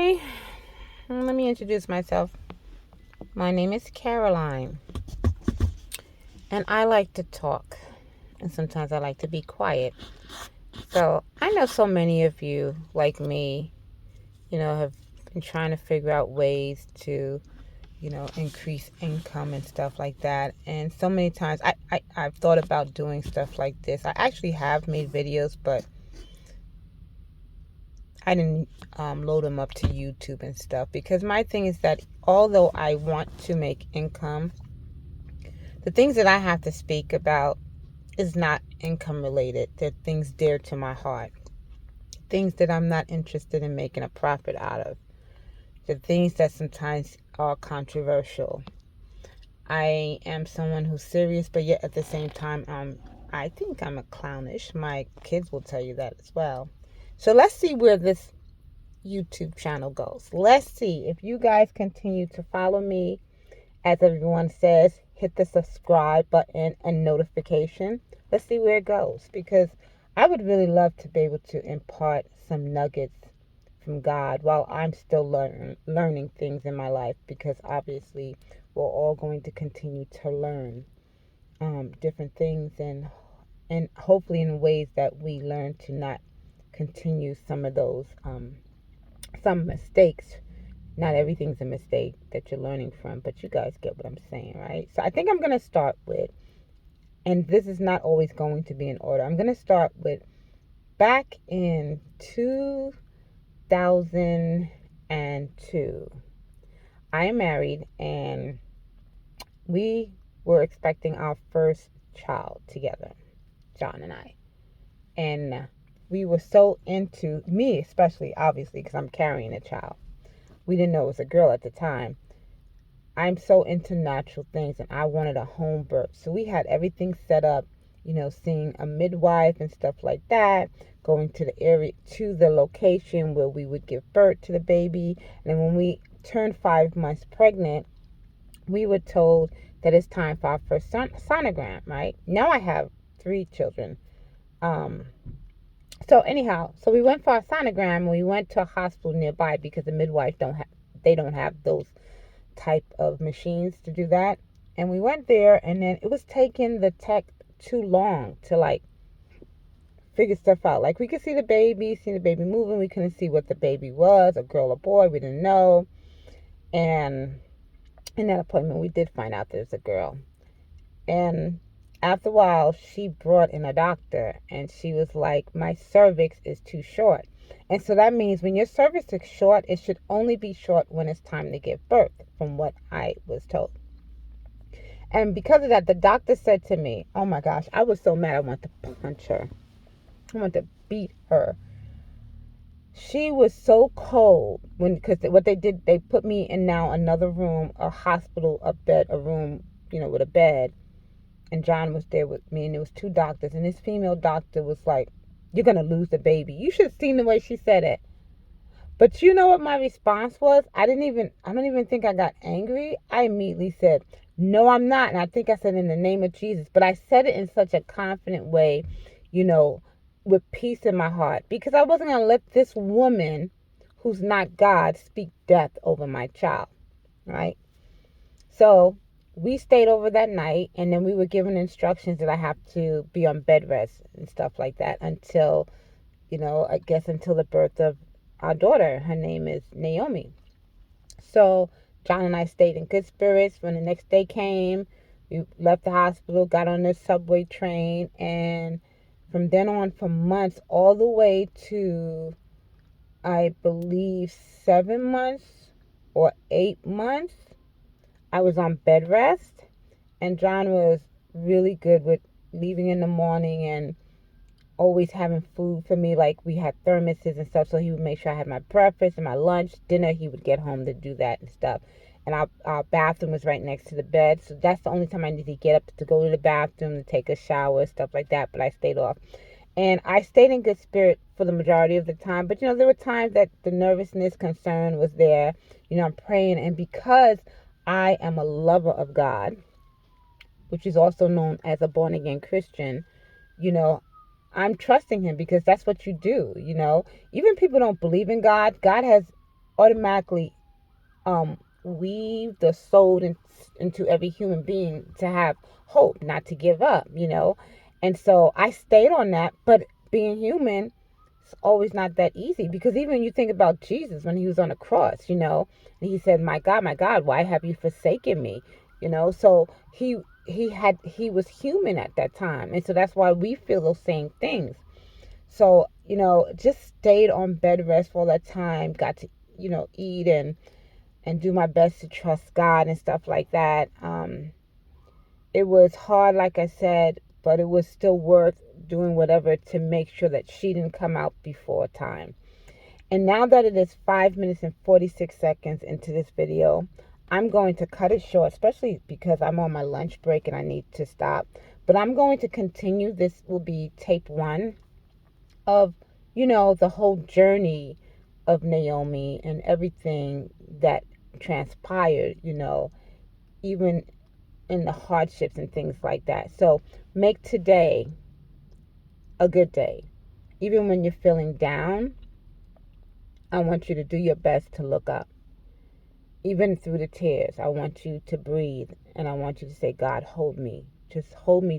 Hi, let me introduce myself. My name is Caroline, and I like to talk, and sometimes I like to be quiet. So I know so many of you, like me, have been trying to figure out ways to, increase income and stuff like that. And so many times I've thought about doing stuff like this. I actually have made videos, but I didn't load them up to YouTube and stuff because my thing is that although I want to make income, the things that I have to speak about is not income related. They're things dear to my heart. Things that I'm not interested in making a profit out of. The things that sometimes are controversial. I am someone who's serious, but yet at the same time, I think I'm a clownish. My kids will tell you that as well. So let's see where this YouTube channel goes. Let's see if you guys continue to follow me. As everyone says, hit the subscribe button and notification. Let's see where it goes, because I would really love to be able to impart some nuggets from God while I'm still learning things in my life, because obviously we're all going to continue to learn different things, and hopefully in ways that we learn to not continue some of those some mistakes. Not everything's a mistake that you're learning from, but you guys get what I'm saying, right? So I think I'm going to start with, and this is not always going to be in order, I'm going to start with back in 2002. I am married, and we were expecting our first child together, John and I. And we were so into, me especially, obviously, because I'm carrying a child. We didn't know it was a girl at the time. I'm so into natural things, and I wanted a home birth. So we had everything set up, seeing a midwife and stuff like that, going to the area, to the location where we would give birth to the baby. And then when we turned 5 months pregnant, we were told that it's time for our first sonogram, right? Now I have 3 children. So anyhow, so we went for our sonogram, and we went to a hospital nearby because the midwife don't have those type of machines to do that. And we went there, and then it was taking the tech too long to like figure stuff out. Like, we could see the baby moving. We couldn't see what the baby was, a girl or boy. We didn't know. And in that appointment, we did find out there's a girl. And after a while, she brought in a doctor, and she was like, my cervix is too short. And so that means when your cervix is short, it should only be short when it's time to give birth, from what I was told. And because of that, the doctor said to me, oh my gosh, I was so mad. I wanted to punch her. I wanted to beat her. She was so cold because what they did, they put me in now another room, a hospital, a bed, a room, with a bed. And John was there with me, and there was 2 doctors. And this female doctor was like, you're going to lose the baby. You should have seen the way she said it. But you know what my response was? I don't even think I got angry. I immediately said, no, I'm not. And I think I said, in the name of Jesus. But I said it in such a confident way, with peace in my heart. Because I wasn't going to let this woman, who's not God, speak death over my child. Right? So we stayed over that night, and then we were given instructions that I have to be on bed rest and stuff like that until, I guess until the birth of our daughter. Her name is Naomi. So John and I stayed in good spirits. When the next day came, we left the hospital, got on the subway train, and from then on, for months, all the way to, I believe, 7 months or 8 months, I was on bed rest. And John was really good with leaving in the morning and always having food for me. Like, we had thermoses and stuff, so he would make sure I had my breakfast and my lunch, dinner. He would get home to do that and stuff. And our bathroom was right next to the bed, so that's the only time I needed to get up to go to the bathroom, to take a shower, stuff like that. But I stayed off. And I stayed in good spirit for the majority of the time. But, there were times that the nervousness, concern was there. I'm praying. And because I am a lover of God, which is also known as a born-again Christian, I'm trusting him, because that's what you do. Even people don't believe in God. God has automatically weave the soul into every human being to have hope, not to give up. And so I stayed on that, but being human, it's always not that easy, because even you think about Jesus when he was on the cross, and he said, my God, why have you forsaken me? So he was human at that time, and so that's why we feel those same things. So, just stayed on bed rest for all that time, got to, eat and do my best to trust God and stuff like that. It was hard, like I said, but it was still worth doing whatever to make sure that she didn't come out before time. And now that it is 5 minutes and 46 seconds into this video, I'm going to cut it short, especially because I'm on my lunch break and I need to stop. But I'm going to continue. This will be tape 1 of, the whole journey of Naomi and everything that transpired, even in the hardships and things like that. So make today a good day. Even when you're feeling down, I want you to do your best to look up. Even through the tears, I want you to breathe, and I want you to say, God, hold me. Just hold me